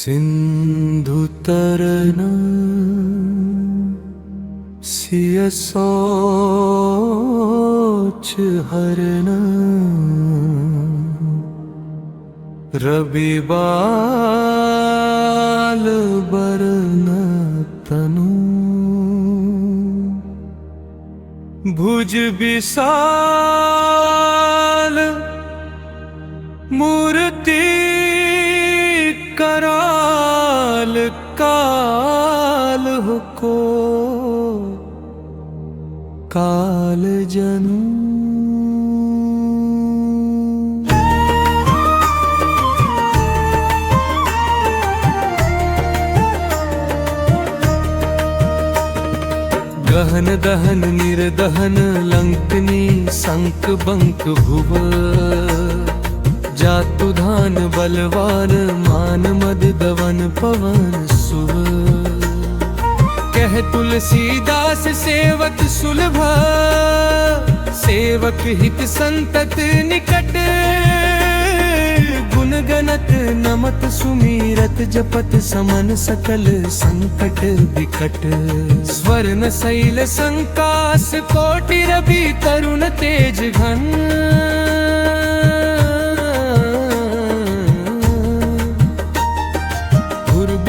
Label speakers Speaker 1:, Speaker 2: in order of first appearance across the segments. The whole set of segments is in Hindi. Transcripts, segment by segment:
Speaker 1: सिंधु तरना सिय सोच हरना रवि बाल बरन तनु भुज विशाल मूर्ति कराल काल को काल जनू गहन दहन निर्दहन लंकनी संक बंक भुव जातु धान बलवान मान मद दवन पवन सुव कह तुलसीदास सेवक सुलभ सेवक हित संतत निकट गुण गणत नमत सुमीरत जपत समन सकल संकट विकट स्वर्ण शैल संकास कोटि रवि तरुण तेज घन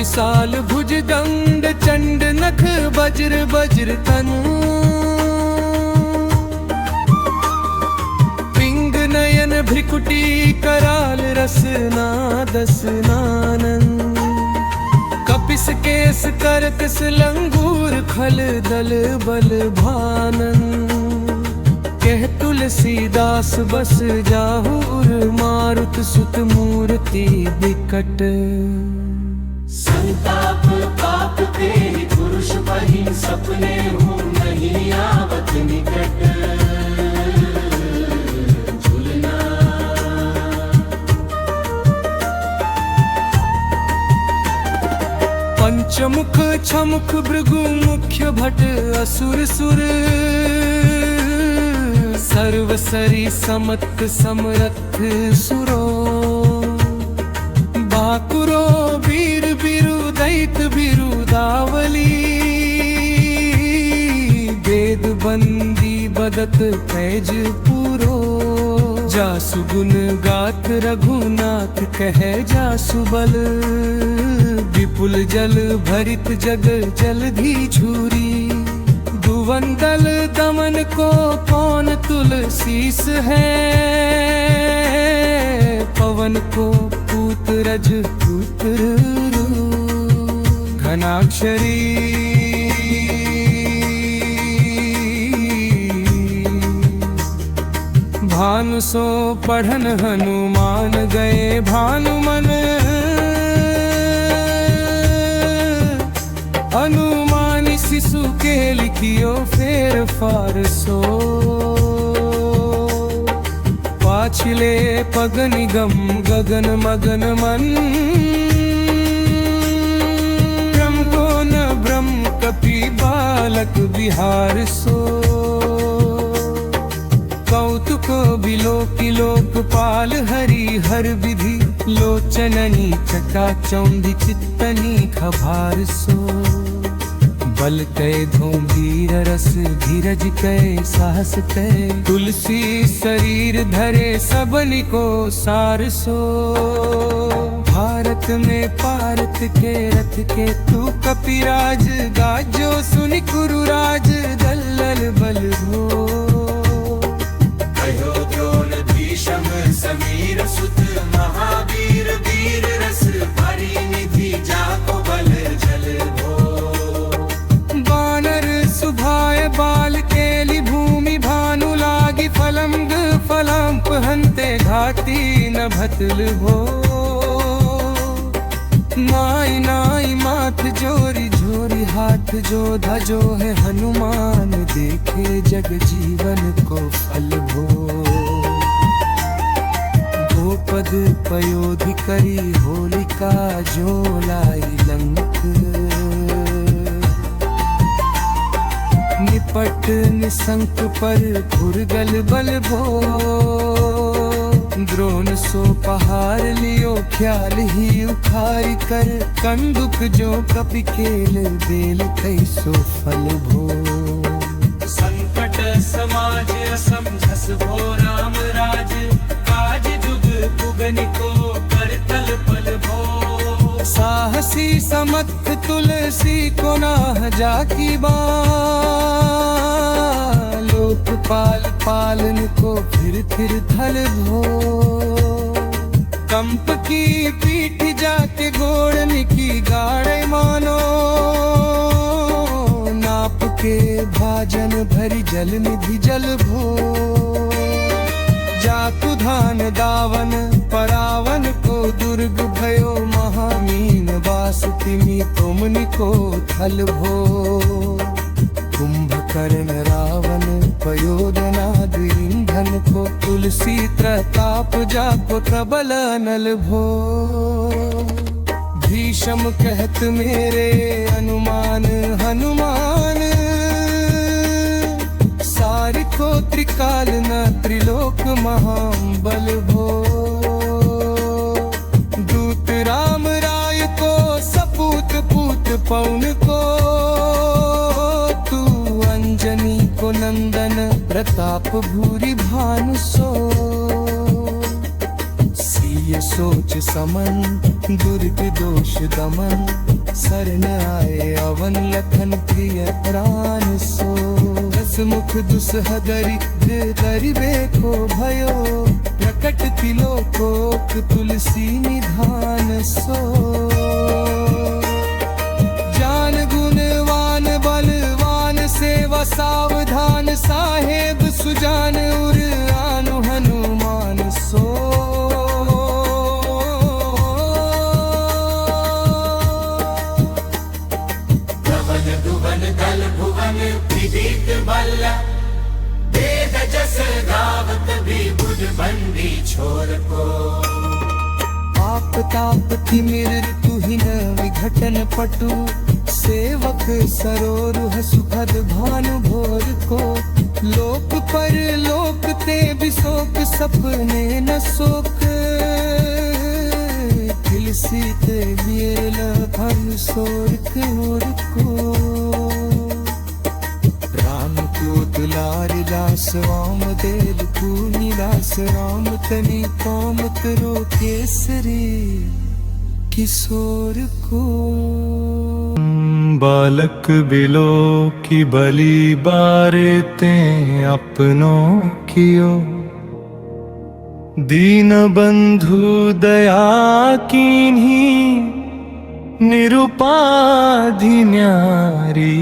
Speaker 1: विशाल भुज दंड चंड नख वज्र वज्र तनु पिंग नयन भ्रिकुटी कराल रसना दसनानन कपिस केस करकस लंगूर खल दल बल भानन कह तुलसीदास बस जाहूर मारुत सुत मूर्ति विकट
Speaker 2: संताप पाप ते पुरुष बहि सपने हूँ नहीं आवत निकट झुलना
Speaker 1: पंचमुख छमुख भृगु मुख्य भट असुर सुर सर्वसरी समत समरथ सुरो बाकुरो वीर बिरु दैत बिरुदावली वेद बंदी बदत पैज पुरो जासु गुण गाथ रघुनाथ कह जासु बल विपुल जल भरित जग जलधि झूरी दुवंदल दमन को कौन तुलसीस है पवन को रज पुत्र घनाक्षरी भानु सो पढ़न हनुमान गए भानुमन अनुमानी शिशु के लिखियो फेर फारसो पाछले पग निगम गगन मगन मन ब्रह्म को न ब्रह्म कपि बालक बिहार सो कौतुक बिलोक लोकपाल हरि हर विधि लोचननी चका चौंधी चित्तनी खभार सो बल कै धूम्बीर रस धीरज कै साहस कै तुलसी शरीर धरे सबनि को सार सो भारत में पारत के रथ के तू कपिराज गाजो सुनि कुरुराज दल्लल बल हो
Speaker 2: कहो द्रोण भीषम समीर सुत महावीर वीर रस परिनिधि जाको बल जल भो
Speaker 1: सुभाय बाल केली भूमि भानु लागी फलंग फलंप हंते घाती न भतल भो नाई नाई माथ जोरी झोरी हाथ जो धजो है हनुमान देखे जग जीवन को फल भो गोपद पयोधि करी होलिका जो लाई लंक निपट निसंक पर फुरगल बल भो द्रोण सो पहाड़ लियो ख्याल ही उखारी कर, कंदुक जो कपिकेल देल कैसो फल भो।
Speaker 2: संकट समाज समझस भो राम राज, काज जुग पुगनि को कर तल पल भो।
Speaker 1: साहसी समर्थ तुलसी को नाह जाकी बा, लोकपाल पालन को फिर थल धो। कंप की पीठ जाके गोड़न की गाड़े मानो, नाप के भाजन भरी जल निधि जल भो। जातु धान दावन परावन को दुर्ग भयो, महामीन वास तिमि तुमनि को थल भो। कुंभकर्ण रावण पयोधनाद ईंधन को, तुलसी त्रताप जाको प्रबल नल भो। भीषम कहत मेरे अनुमान हनुमान, सारिको त्रिकाल न त्रिलोक महाबल भो। दूत राम राय को सपूत पूत पौन को, तू अंजनी को नंदन प्रताप भूरि भानु सो। सिय सोच समन दुर्ग दोष दमन, शरण आए अवन लखन प्रिय प्राण सो। मुख दुसहदरि दरिबे को भयो, प्रकट तिलोकोक तुलसी निधान सो। जान गुणवान बलवान सेवा सावधान, साहेब सुजान उर आनु हनुमान सो।
Speaker 2: धवन धुवन दल भुवन विदित बल, वेद जस गावत भी बुध बंदी छोर को।
Speaker 1: आप ताप तिमिर तुहिन विघटन पटु, सेवक सरोरुह सुखद भानु भोर को। लोक पर लोक ते बिशोक सपने न शोक, तुलसी ते वीर लखन सोर को। राम को दुलार दास राम देल पूनि दास, राम तनि काम करो केसरी किशोर को।
Speaker 3: बालक बिलो की बलि बारे ते अपनों कियो, दीन बंधु दया कीन्ही निरुपाधि न्यारी।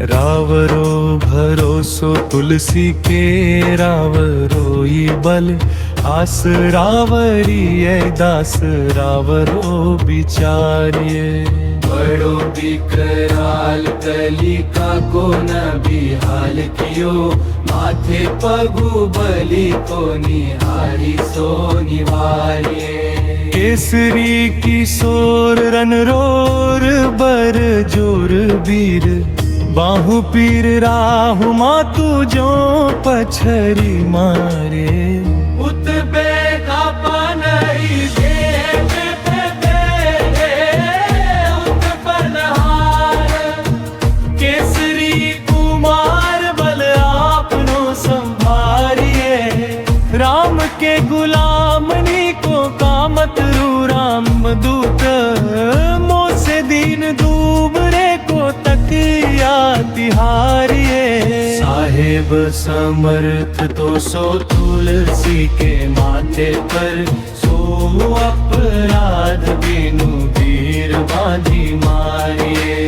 Speaker 3: रावरो भरोसो तुलसी के, रावरो ये बल आस रावरी दास रावरो बिचारिये।
Speaker 2: बड़ो बिकराल कलिका को न बिहाल कियो, माथे पगु बलि को निहारी सो निवारिये।
Speaker 3: केसरी किशोर रनरोर बर जोर वीर, बाहु पीर राहु मातु जो पछरी मारे।
Speaker 2: उत बेगा पानई उत पनहार,
Speaker 3: केसरी कुमार बल आपनो संभारिये। राम के गुलामनी को कामत रू राम दूत, मोसे दीन दूबरे को तकिया तिहारिये। साहेब समर्थ तो सो तुलसी के माथे पर, सो अपराध बिनु वीर बांधी मारिये।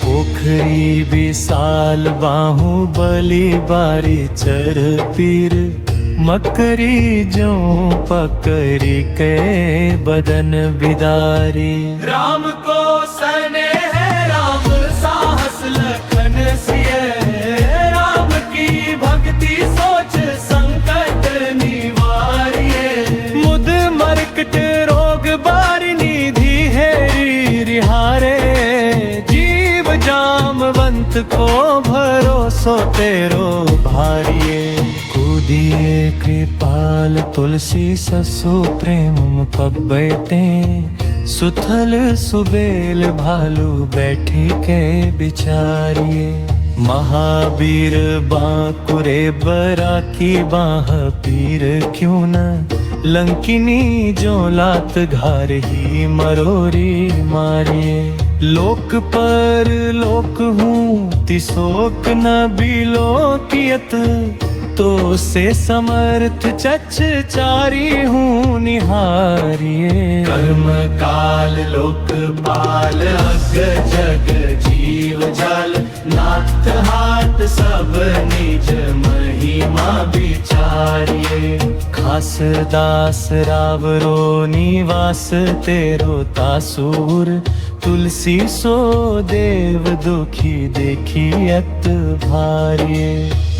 Speaker 3: पोखरी विशाल बाहु बलि बारी चर पीर, मकरी जो पकड़ी के बदन बिदारी।
Speaker 2: राम को सने है राम साहस लखन सिए, राम की भक्ति सोच संकट निवारिये।
Speaker 3: मुद मरकट रोग बारी निधि हेरी रिहारे, जीव जामवंत को भरोसा सो तेरो भारिये।
Speaker 1: कूदिए कृपाल तुलसी ससु प्रेम पब्बते सुथल सुबेल भालू बैठी के बिचारिये। महावीर बांकुरे बरा की बाह पीर क्यों न लंकिनी जो लात घार ही मरोरी मारिये। लोक पर लोक हूँ तिसोक न बिलोकियत तो से समर्थ चच चारी हूँ निहारिये।
Speaker 2: कर्म काल लोक पाल अग जग जीव जाल नाथ हाथ सब निज महिमा विचारिये।
Speaker 1: खास दास रावरो निवास तेरो तासूर तुलसी सो देव दुखी देखी अत भारिये।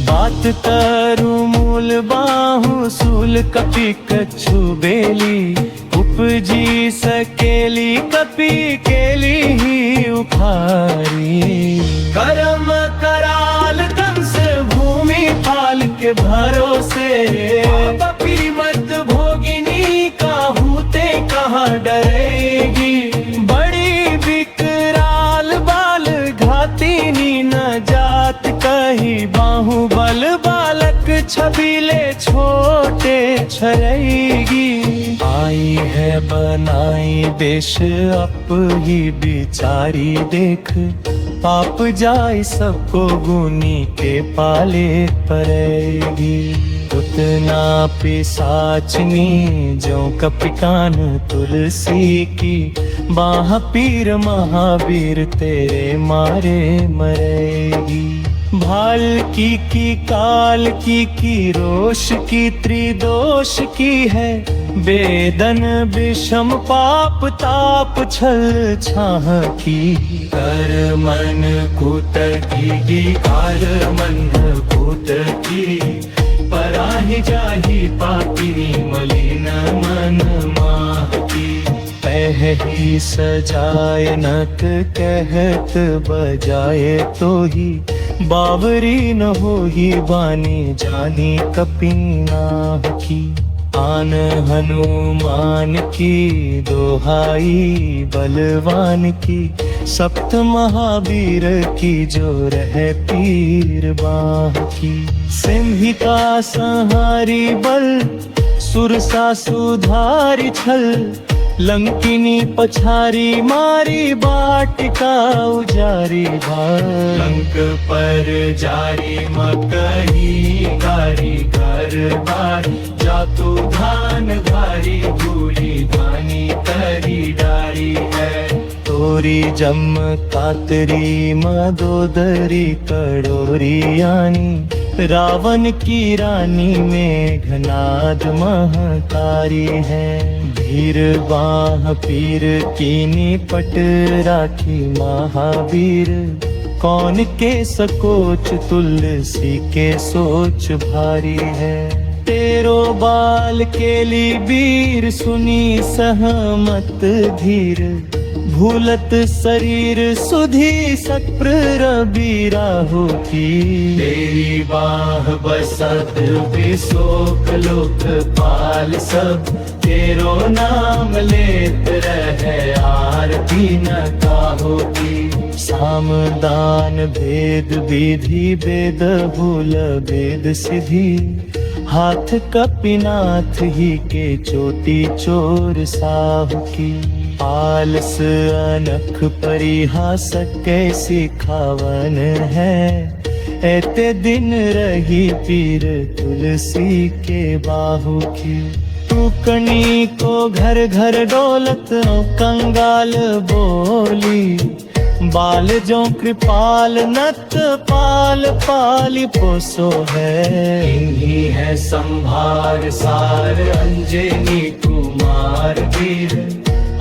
Speaker 1: बात करू मूल बाहु सूल कपि कछु बेली उपजी सकेली कपि केली ही उखारी।
Speaker 3: कर्म कराल कंस भूमि पाल के भरोसे पपी मत भोगिनी काहूते कहाँ डरेगी। बड़ी विकराल बाल घातिनी न जात कही बाहुबल बालक छबीले छोटे छरेगी।
Speaker 1: आई है बनाई देश अप ही बिचारी देख पाप जाय सबको गुनी के पाले पड़ेगी। उतना पिसाचनी जो कपिकान तुलसी की बाह पीर महावीर तेरे मारे मरेगी। भाल की काल की रोष की त्रिदोष की है वेदन विषम पाप ताप छल छाह की।
Speaker 2: कर मन कूट की कार मन कूट की पराहि जाहि पापिनी मलिन मन माह की।
Speaker 1: पहही सजाए नक कहत बजाए तो ही बावरी न हो ही बानी जानी कपीनाह की। आन हनुमान की दोहाई बलवान की सप्त महावीर की जो रहे पीर बाह की। सिंहिका संहारी बल सुरसा सुधारी छल लंकिनी पछारी मारी बाटिका उजारी भार।
Speaker 2: लंक पर जारी मकही गारी घर बार जातु धान धारी भूरी धानी तरी डारी है।
Speaker 1: तोरी जम कातरी मदोदरी कड़ोरी यानी रावण की रानी मेघनाद महतारी है। भीर बाह पीर कीनी पट राखी महावीर कौन के सकोच तुलसी के सोच भारी है। तेरो बाल केली वीर सुनी सहमत धीर भूलत शरीर सुधी सप्रबी राहु की।
Speaker 2: तेरी बाह बसत विशोक लोक पाल सब तेरो नाम लेत रहे आरती न काहो की।
Speaker 1: साम दान भेद विधि वेद भूल वेद सिद्धि हाथ कपिनाथ ही के चोटी चोर साहु की। आलस अनख परिहास कैसी खावन है एते दिन रही पीर तुलसी के बाहु की। तू कनी को घर घर डोलत कंगाल बोली बाल जो कृपाल नत पाल पाली पोसो है।
Speaker 2: इन्हीं है संभार सार अंजनी कुमार वीर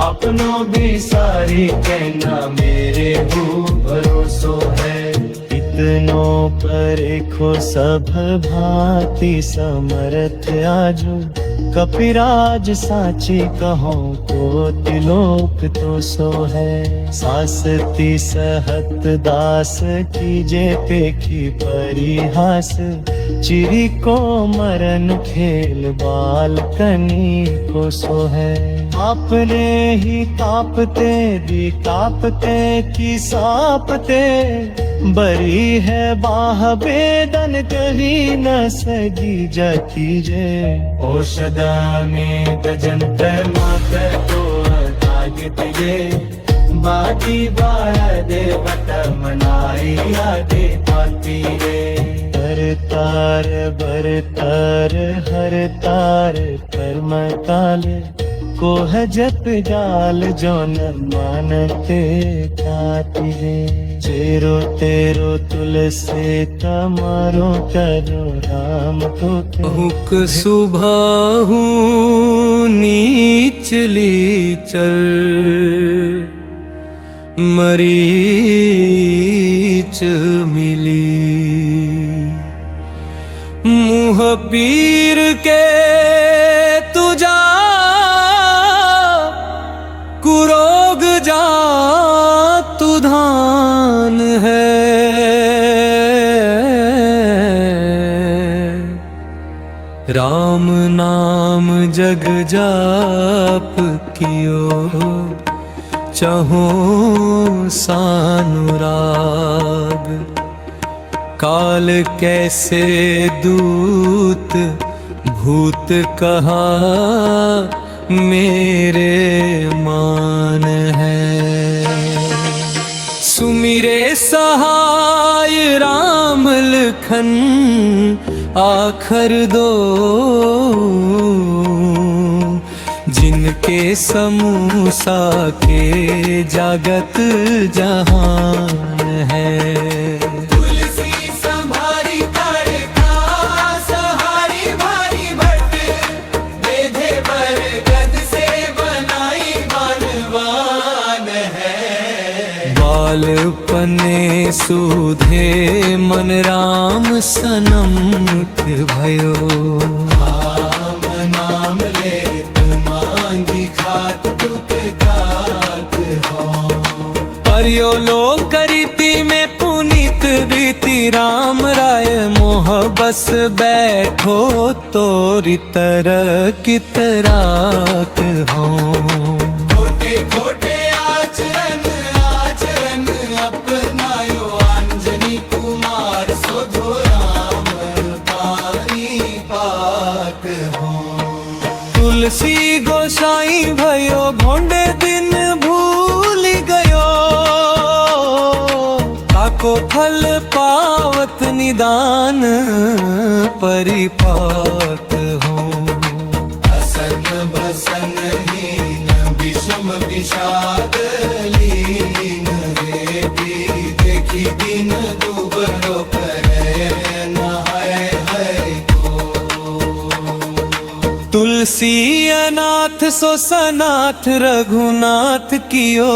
Speaker 2: अपनों भी सारी कहना मेरे हो भरोसो है।
Speaker 1: इतनों पर खो सब भांति समर्थ आजो
Speaker 3: कपिराज साची कहो तो तिलोक तो सो है। सासती सहत दास कीजे पेखी परिहास। चिरी को मरण खेल बाल कनी को सो है। अपने ही तापते दी तापते की सापते। बरी है बाह बेदन कही न सजी जाती जे। औषधा में गजंतर मातर तो तागतिजे। बाजी बाया देवत मनाई आदे पाती रे। हर तार हर तार कर्म काल। कोह जप जाल जो न मानते खाती रे। चेरो तेरो तुलसी तमारो करो राम को।
Speaker 1: हुक सुबाहू नीचली चल। मरीच मिली मुँह पीर के तुझा। कुरोग जा तुधान है। राम नाम जग जाप कियो। चहो सानुराग। काल कैसे दूत भूत कहा। मेरे मान है। सुमिरे सहाय राम लखन आखर दो। जिनके समूसा के जगत जहान है।
Speaker 2: तुलसी संभारी कर का सहारी भारी भट। बेधे बरगद से बनाई बनवान है।
Speaker 1: बालपने सुधे मन राम सनमुख भयो।
Speaker 2: राम नाम ले मांगी खात टूट गात हो।
Speaker 1: परियो लोक करीति में पुनीत रीति। राम राय मोह बस बैठो तोरी तरह कितराक हो।
Speaker 2: खोटे खोटे आचरण आचरण अपनायो। अंजनी कुमार सोधो राम पानी पाक हो।
Speaker 1: तुलसी गोसाई भयो भोंडे दिन भूल गयो। ताको फल पावत निदान परिपाक हो।
Speaker 2: असन बसन हीन विषम विषाद लीन। रेती देखी दिन दुबरो करे नहाय है को।
Speaker 1: तुलसी अनाथ सो सनाथ रघुनाथ कियो।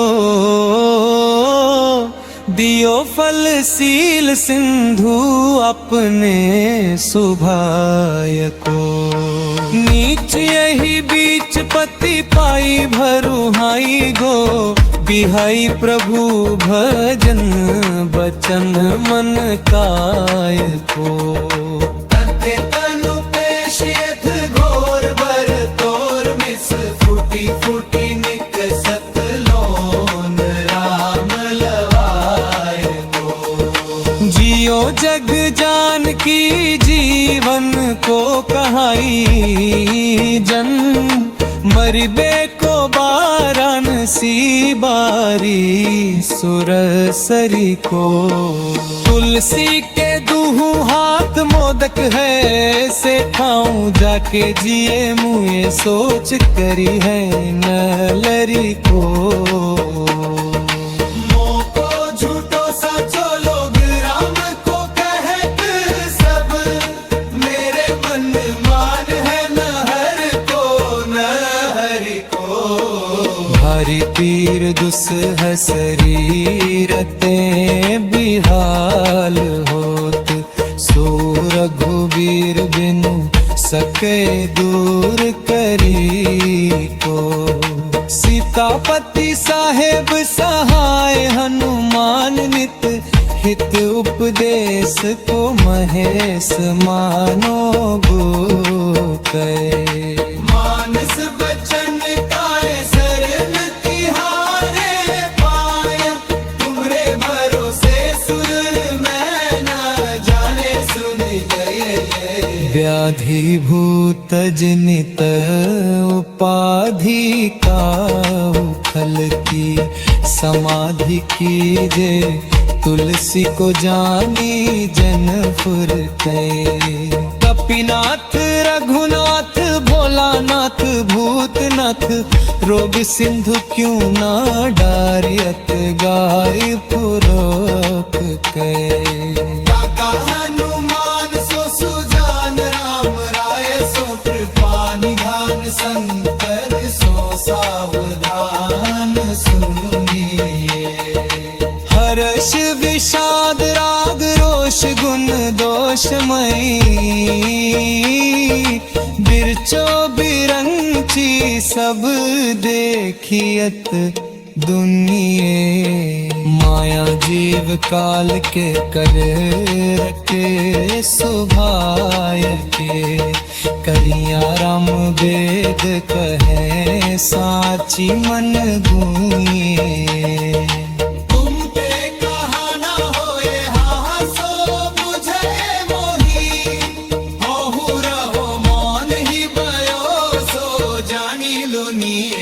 Speaker 1: दियो फल सील सिंधु अपने सुभाय को। नीच यही बीच पति पाई भरुहाई गो। बिहाई प्रभु भजन बचन मन काय को।
Speaker 2: तथे तनु पेशियत घोर भर तोर मिस। फूटी फूटी निकसत लोन राम लवाय को।
Speaker 1: जियो जग जान की जीवन को कहाई। जन मरबे को बारन सी बारी सुरसरी को। तुलसी के दूहू हाथ मोदक है। से खाऊं जाके जिए मुए सोच करी है नलरी को।
Speaker 2: मोको झूठो सचो लोग राम को कहत सब। मेरे मन मान है न हर को न हरि को।
Speaker 1: भारी पीर दुसह शरीर ते बिहाल होत। सो रघुवीर बिनु सके दूर करी को। सीतापति साहेब सहाय हनुमान नित हित उपदेश को महेश मानो गो।
Speaker 2: मानस बचन काय सरल तिहारे पाए, तुम्हारे भरोसे सुर मैं न जाने सुन गए।
Speaker 1: व्याधि भूत जनित उपाधि का खल की, समाधि की जे तुलसी को जानी जन फुरते। कपिनाथ रघुनाथ भोलानाथ भूतनाथ, रोग सिंधु क्यों ना डारियत गाय पुरोक के।
Speaker 2: काका हनुमान सो सुजान राम राय, सो कृपा निधान संकर सो सावधान सुनिए।
Speaker 1: हर्ष विषाद राग रोष गुण दोषमयी, बिरचो बिरंची सब देखियत दुनिये। माया जीव काल के कर रखे सुभाय के, करिया राम वेद कहे साची मन गुनिए।
Speaker 2: तुम पे कहा न होए हाँ सो बुझे मोही, होहु रहो मौन ही भयो सो जानी लुनिए।